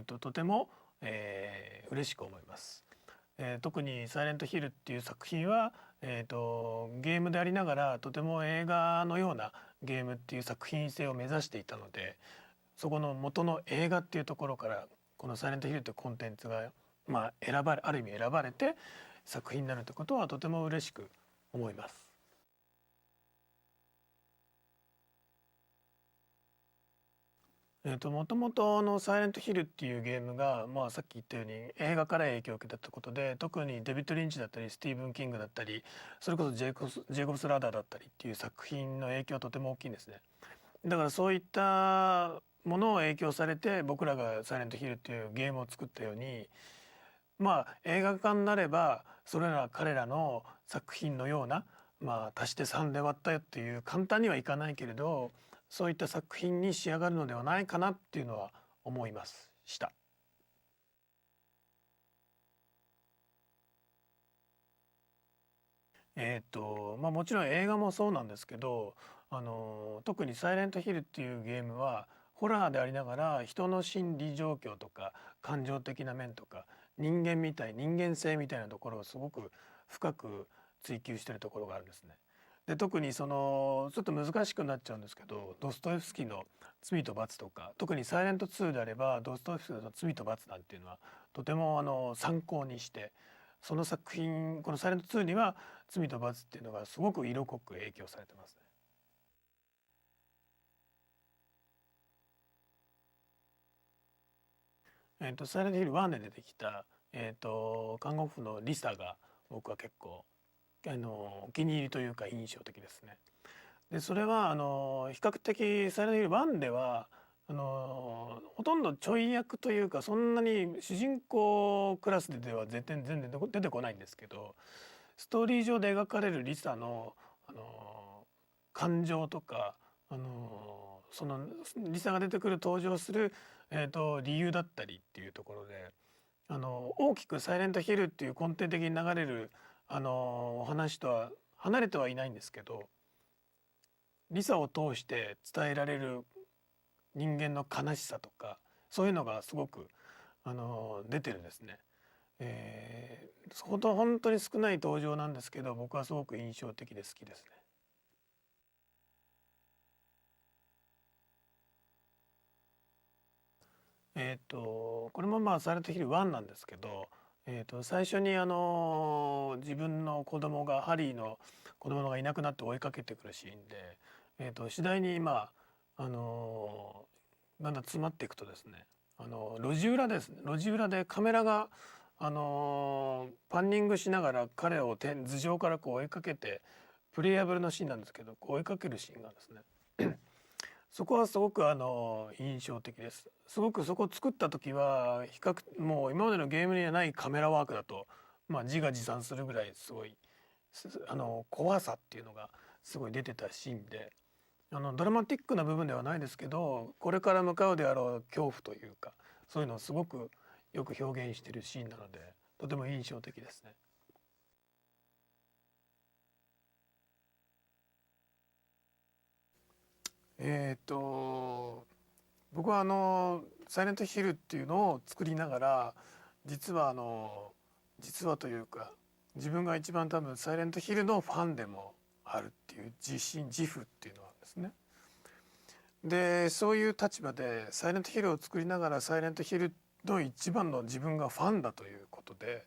とても、嬉しく思います。特に「サイレントヒル」っていう作品は、ゲームでありながらとても映画のようなゲームっていう作品性を目指していたので、そこの元の映画っていうところからこの「サイレントヒル」というコンテンツが、ある意味選ばれて作品になるということはとても嬉しく思います。もともとサイレントヒルっていうゲームが、さっき言ったように映画から影響を受けたってことで、特にデビッド・リンチだったりスティーブン・キングだったり、それこそジェイコブス・ラダーだったりっていう作品の影響はとても大きいんですね。だからそういったものを影響されて僕らがサイレントヒルっていうゲームを作ったように、映画化になればそれら彼らの作品のような、足して3で割ったよっていう簡単にはいかないけれど、そういった作品に仕上がるのではないかなっていうのは思いました。もちろん映画もそうなんですけど、特に「サイレントヒル」っていうゲームはホラーでありながら人の心理状況とか感情的な面とか人間性みたいなところをすごく深く追求してるところがあるんですね。で特にそのちょっと難しくなっちゃうんですけど、ドストエフスキーの「罪と罰」とか、特に「サイレント2」であればドストエフスキーの「罪と罰」なんていうのはとても参考にして、その作品この「サイレント2」には「罪と罰」っていうのがすごく色濃く影響されてますね。サイレントヒル1で出てきた、看護婦のリサが僕は結構お気に入りというか印象的ですね。でそれは比較的サイレントヒル1ではほとんどちょい役というか、そんなに主人公クラスでは全然出てこないんですけど、ストーリー上で描かれるリサの、感情とか、そのリサが出てくる登場する、理由だったりっていうところで、大きく「サイレントヒル」っていう根底的に流れるお話とは離れてはいないんですけど、リサを通して伝えられる人間の悲しさとか、そういうのがすごく出てるんですね。本当に少ない登場なんですけど、僕はすごく印象的で好きですね。これもサイレントヒル1なんですけど、最初に自分の子供がハリーの子供がいなくなって追いかけてくるシーンで、次第にだんだん詰まっていくとですね、路地裏ですね、路地裏でカメラがパンニングしながら彼を頭上からこう追いかけて、プレイヤブルのシーンなんですけど、こう追いかけるシーンがですねそこはすごく印象的です。すごくそこを作った時はもう今までのゲームにはないカメラワークだと、自画自賛するぐらいすごい怖さっていうのがすごい出てたシーンで、ドラマティックな部分ではないですけど、これから向かうであろう恐怖というか、そういうのをすごくよく表現しているシーンなので、とても印象的ですね。僕はサイレントヒルっていうのを作りながら、実は実はというか、自分が一番多分サイレントヒルのファンでもあるっていう自負っていうのはですね。でそういう立場でサイレントヒルを作りながら、サイレントヒルの一番の自分がファンだということで、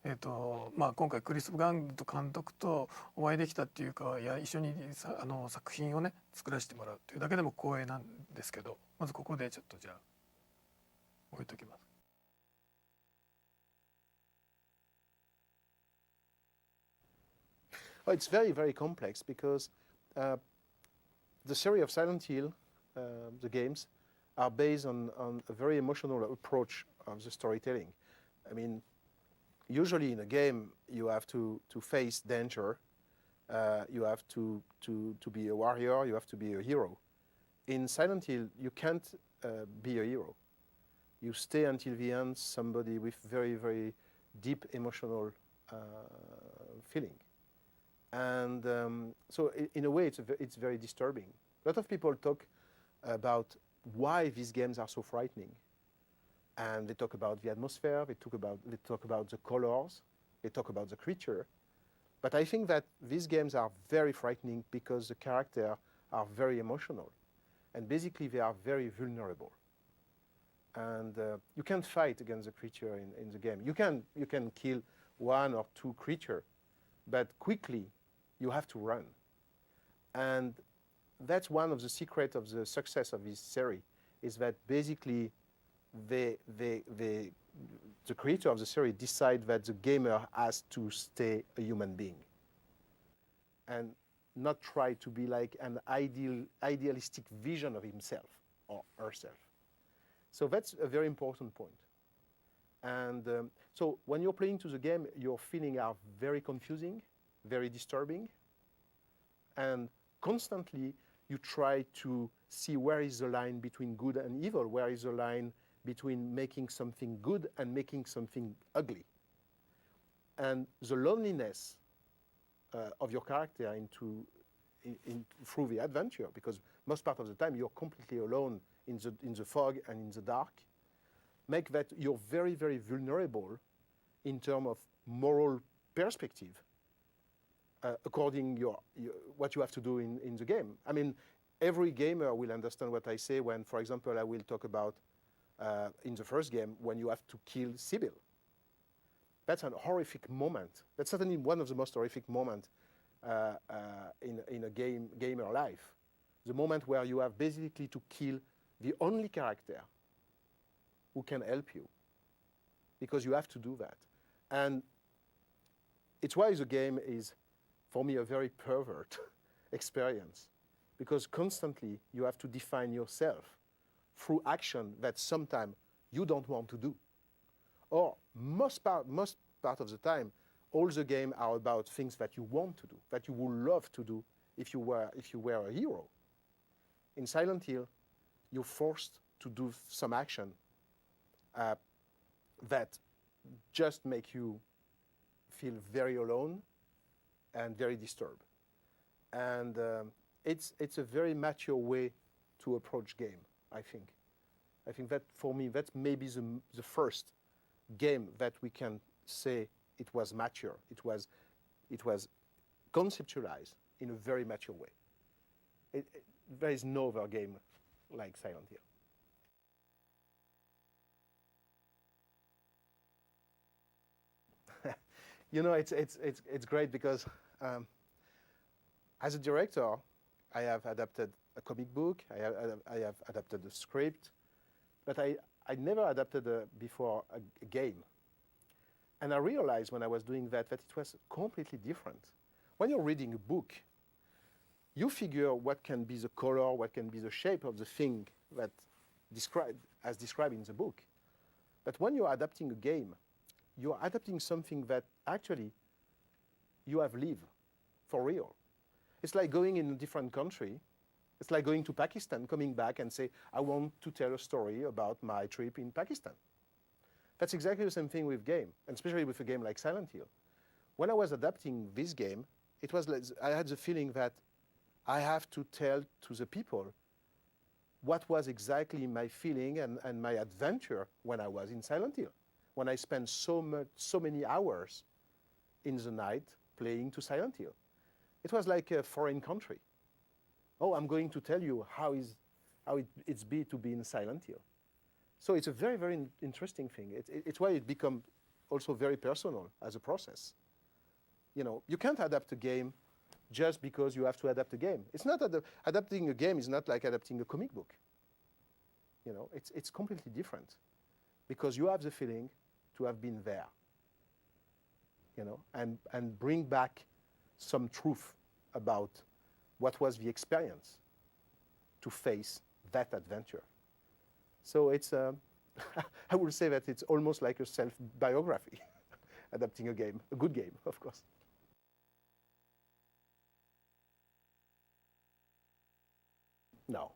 今回クリス・ガンと監督とお会いできたっていうか、一緒に作品をね作らせてもらうっていうだけでも光栄なんですけど、まずここでちょっとじゃあ置いときます。Oh, it's very, very complex because uh, the series of Silent Hill, the games, are based on a very emotional approach of the storytelling. I mean, usually in a game, you have to face danger, you have to be a warrior, you have to be a hero. In Silent Hill, you can't be a hero. You stay until the end somebody with very, very deep emotional feeling. And so in a way, it's very disturbing. A lot of people talk about why these games are so frightening. and they talk about the atmosphere, they talk about the colors, they talk about the creature. But I think that these games are very frightening because the characters are very emotional, and basically they are very vulnerable. And you can't fight against the creature in the game. You can kill one or two creatures, but quickly you have to run. And that's one of the secrets of the success of this series, is that basically the creator of the series decide that the gamer has to stay a human being and not try to be like an idealistic vision of himself or herself. So that's a very important point. And so when you're playing to the game, your feelings are very confusing, very disturbing, and constantly you try to see where is the line between good and evil, where is the line between making something good and making something ugly. And the loneliness of your character through the adventure, because most part of the time you're completely alone in the fog and in the dark, make that you're very, very vulnerable in terms of moral perspective, according what you have to do in the game. I mean, every gamer will understand what I say when, for example, I will talk about in the first game when you have to kill Sybil. That's an horrific moment. That's certainly one of the most horrific moments in a gamer life. The moment where you have basically to kill the only character who can help you, because you have to do that. And it's why the game is, for me, a very pervert experience, because constantly you have to define yourself through action that sometimes you don't want to do. Or most part of the time, all the game are about things that you want to do, that you would love to do if you were a hero. In Silent Hill, you're forced to do some action that just make you feel very alone and very disturbed. And it's a very mature way to approach game, I think. I think that, for me, that's maybe the first game that we can say it was mature. It was conceptualized in a very mature way. There is no other game like Silent Hill. You know, it's great because as a director, I have adapted a comic book, I have adapted a script, but I never adapted before a game. And I realized when I was doing that it was completely different. When you're reading a book, you figure what can be the color, what can be the shape of the thing that as described in the book. But when you're adapting a game, you're adapting something that actually you have lived for real. It's like going in a different country. It's like going to Pakistan, coming back and say, I want to tell a story about my trip in Pakistan. That's exactly the same thing with game, and especially with a game like Silent Hill. When I was adapting this game, it was like I had the feeling that I have to tell to the people what was exactly my feeling and my adventure when I was in Silent Hill, when I spent so many hours in the night playing to Silent Hill. It was like a foreign country. Oh, I'm going to tell you how it's be to be in Silent Hill. So it's a very, very interesting thing. It's why it becomes also very personal as a process. You know, you can't adapt a game just because you have to adapt a game. It's not adapting a game is not like adapting a comic book. You know, it's completely different because you have the feeling to have been there. You know, and bring back some truth about what was the experience to face that adventure. So it's, I would say that it's almost like a self-biography, adapting a game, a good game, of course. No,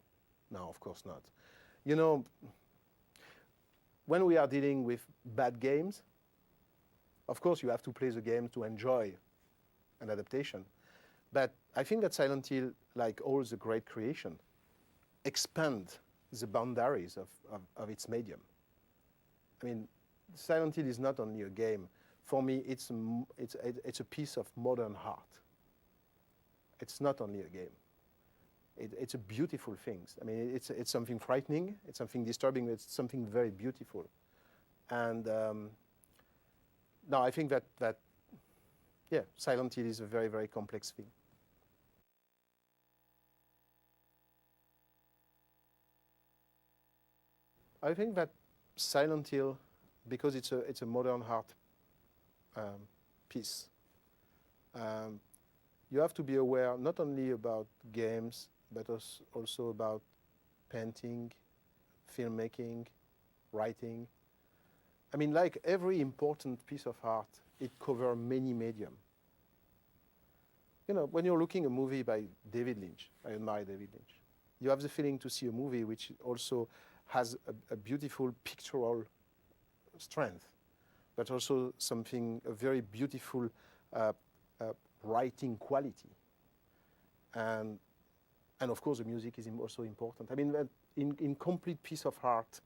of course not. You know, when we are dealing with bad games, of course you have to play the game to enjoy an adaptation. But I think that Silent Hill, like all the great creation, expand the boundaries of its medium. I mean, Silent Hill is not only a game. For me, it's a piece of modern art. It's not only a game. It's a beautiful thing. I mean, it's something frightening, it's something disturbing, it's something very beautiful. And no, I think that yeah, Silent Hill is a very, very complex thing. I think that Silent Hill, because it's a modern art piece, you have to be aware not only about games, but also about painting, filmmaking, writing. I mean, like every important piece of art, it covers many medium. You know, when you're looking at a movie by David Lynch, I admire David Lynch, you have the feeling to see a movie which also has a beautiful pictorial strength, but also a very beautiful writing quality. And of course, the music is also important. I mean, in complete piece of art,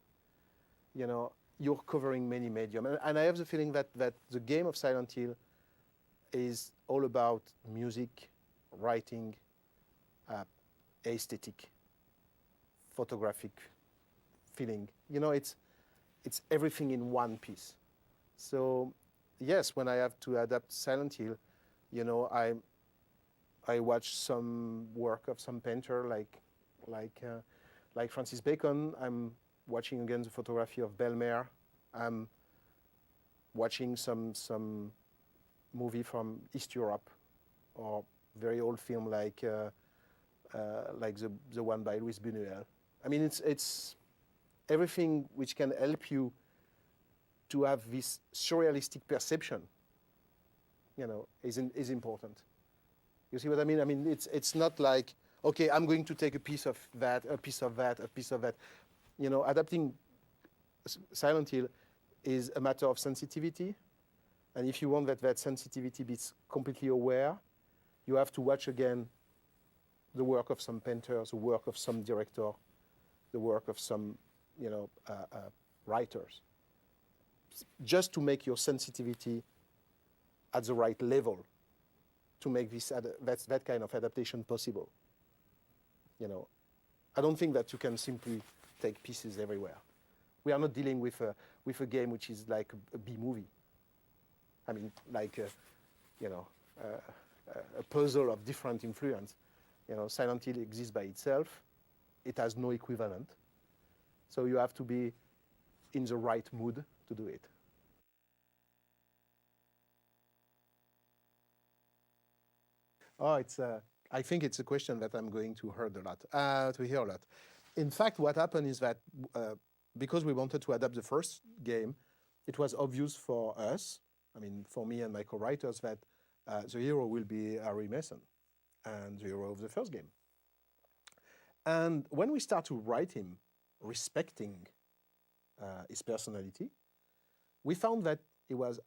you know, you're covering many medium. And I have the feeling that the game of Silent Hill is all about music, writing, aesthetic, photographic feeling. You know, it's everything in one piece. So yes, when I have to adapt Silent Hill, you know, I watch some work of some painter like Francis Bacon. I'm watching again the photography of Belmer. I'm watching some movie from East Europe, or very old film like the one by Louis Buñuel. I mean, it's everything which can help you to have this surrealistic perception, you know, is important. You see what I mean? I mean, it's not like, okay, I'm going to take a piece of that, a piece of that, a piece of that. You know, adapting Silent Hill is a matter of sensitivity. And if you want that sensitivity be completely aware, you have to watch again the work of some painters, the work of some director, the work of some, you know, writers, just to make your sensitivity at the right level, to make that kind of adaptation possible. You know, I don't think that you can simply take pieces everywhere. We are not dealing with a game which is like a B movie. I mean, like you know, a puzzle of different influence. You know, Silent Hill exists by itself. It has no equivalent. So you have to be in the right mood to do it. Oh, I think it's a question that I'm going to hear a lot. In fact, what happened is that because we wanted to adapt the first game, it was obvious for us, I mean, for me and my co-writers, that the hero will be Harry Mason, and the hero of the first game. And when we start to write him, respecting his personality, we found that he was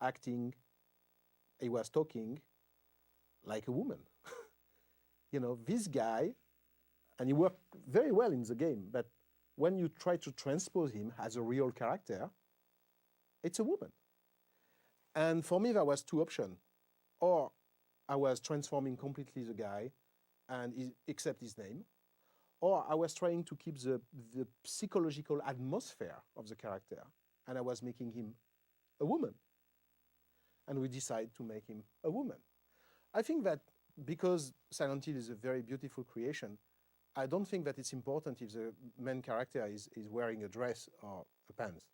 talking like a woman. You know, this guy, and he worked very well in the game, but when you try to transpose him as a real character, it's a woman. And for me, there was two options. Or I was transforming completely the guy and except his name, or I was trying to keep the psychological atmosphere of the character, and I was making him a woman. And we decided to make him a woman. I think that because Silent Hill is a very beautiful creation, I don't think that it's important if the main character is wearing a dress or a pants.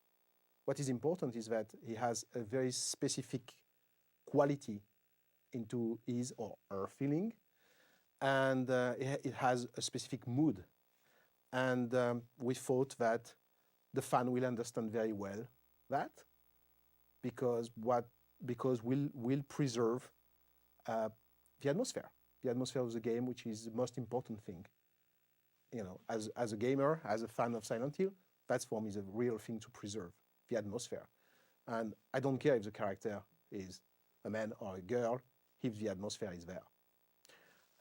What is important is that he has a very specific quality into his or her feeling, and it has a specific mood. And we thought that the fan will understand very well that, because we'll preserve the atmosphere of the game, which is the most important thing. You know, as a gamer, as a fan of Silent Hill, that's for me the real thing to preserve, the atmosphere. And I don't care if the character is a man or a girl, if the atmosphere is there.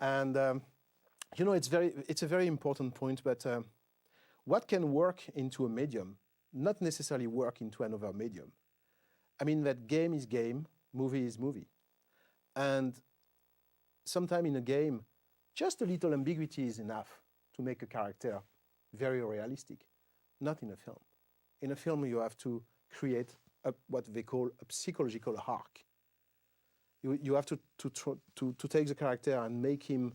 And you know, it's a very important point, but what can work into a medium not necessarily work into another medium. I mean that game is game, movie is movie. And sometimes in a game, just a little ambiguity is enough to make a character very realistic, not in a film. In a film, you have to create what they call a psychological arc. You have to take the character and make him,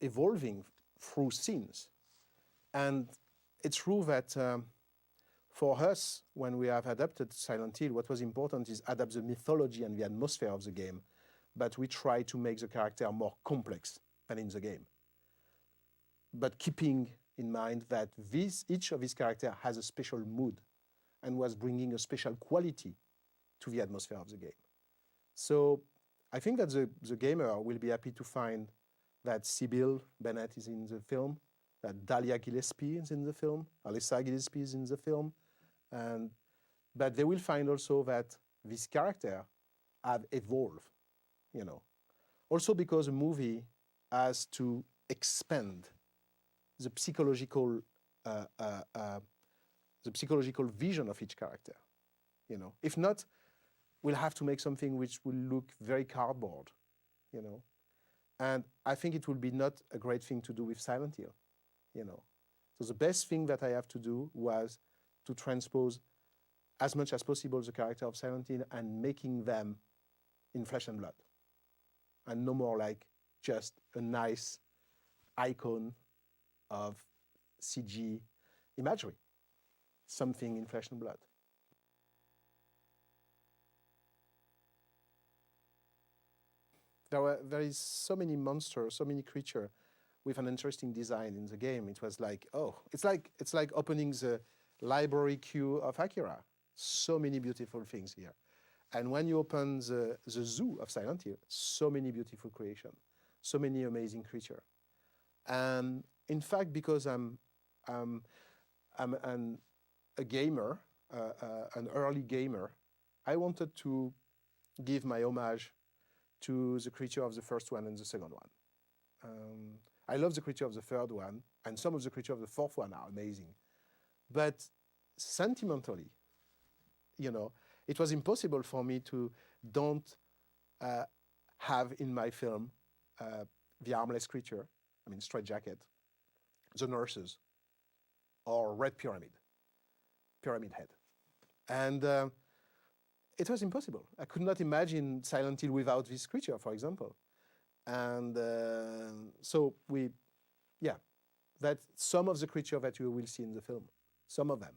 evolving through scenes. And it's true that for us, when we have adapted Silent Hill, what was important is adapt the mythology and the atmosphere of the game, but we try to make the character more complex than in the game. But keeping in mind that each of these characters has a special mood and was bringing a special quality to the atmosphere of the game. So I think that the gamer will be happy to find that Sybil Bennett is in the film, that Dahlia Gillespie is in the film, Alyssa Gillespie is in the film, but they will find also that these characters have evolved, Also because a movie has to expand the psychological vision of each character, If not, we'll have to make something which will look very cardboard, And I think it will be not a great thing to do with Silent Hill, So the best thing that I have to do was to transpose as much as possible the character of Silent Hill and making them in flesh and blood. And no more like just a nice icon of CG imagery, something in flesh and blood. There is so many monsters, so many creatures with an interesting design in the game. It was like, it's like opening the library queue of Akira. So many beautiful things here. And when you open the zoo of Silent Hill, so many beautiful creations, so many amazing creatures. And in fact, because I'm a gamer, an early gamer, I wanted to give my homage to the creature of the first one and the second one. I love the creature of the third one, and some of the creature of the fourth one are amazing. But sentimentally, it was impossible for me to don't have in my film the armless creature, Straight Jacket, the nurses, or Red Pyramid Head. And it was impossible. I could not imagine Silent Hill without this creature, for example. And so that's some of the creature that you will see in the film, some of them.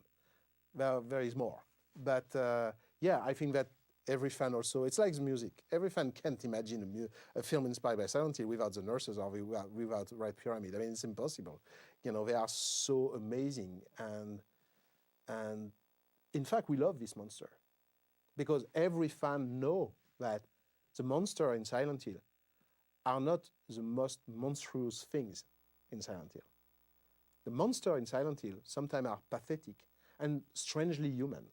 There is more. But I think that every fan also, it's like the music. Every fan can't imagine a film inspired by Silent Hill without the nurses or without Red Pyramid. It's impossible. They are so amazing. And in fact, we love this monster because every fan know that the monster in Silent Hill are not the most monstrous things in Silent Hill. The monster in Silent Hill sometimes are pathetic and strangely human.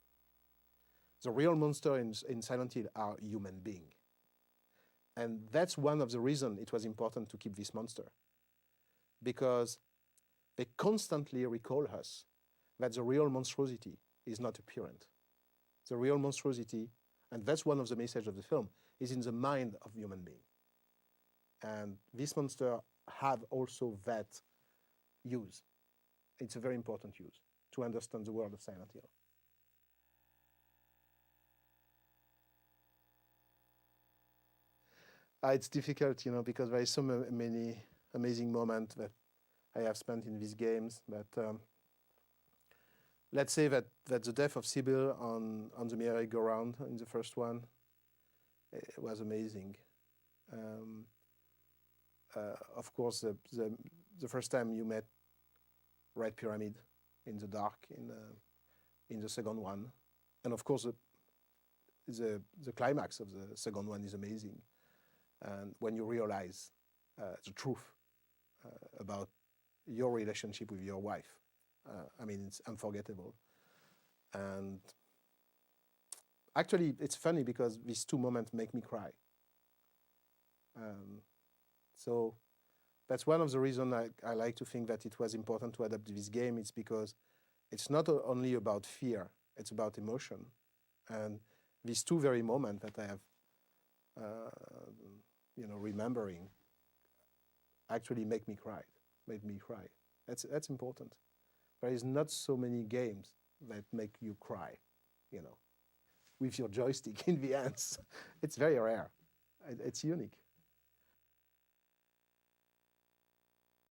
The real monster in Silent Hill are human beings. And that's one of the reasons it was important to keep this monster. Because they constantly recall us that the real monstrosity is not apparent. The real monstrosity, and that's one of the messages of the film, is in the mind of human being. And this monster have also that use. It's a very important use to understand the world of Silent Hill. It's difficult, because there is so many amazing moments that I have spent in these games. But let's say that the death of Sybil on the merry-go-round in the first one, it was amazing. Of course, the first time you met Red Pyramid in the dark in the second one, and of course the climax of the second one is amazing. And when you realize the truth about your relationship with your wife, it's unforgettable. And actually, it's funny because these two moments make me cry. So that's one of the reasons I like to think that it was important to adapt this game. It's because it's not only about fear, it's about emotion. And these two very moments that I have, remembering, actually made me cry. That's important. There is not so many games that make you cry, with your joystick in the hands. It's very rare. It's unique.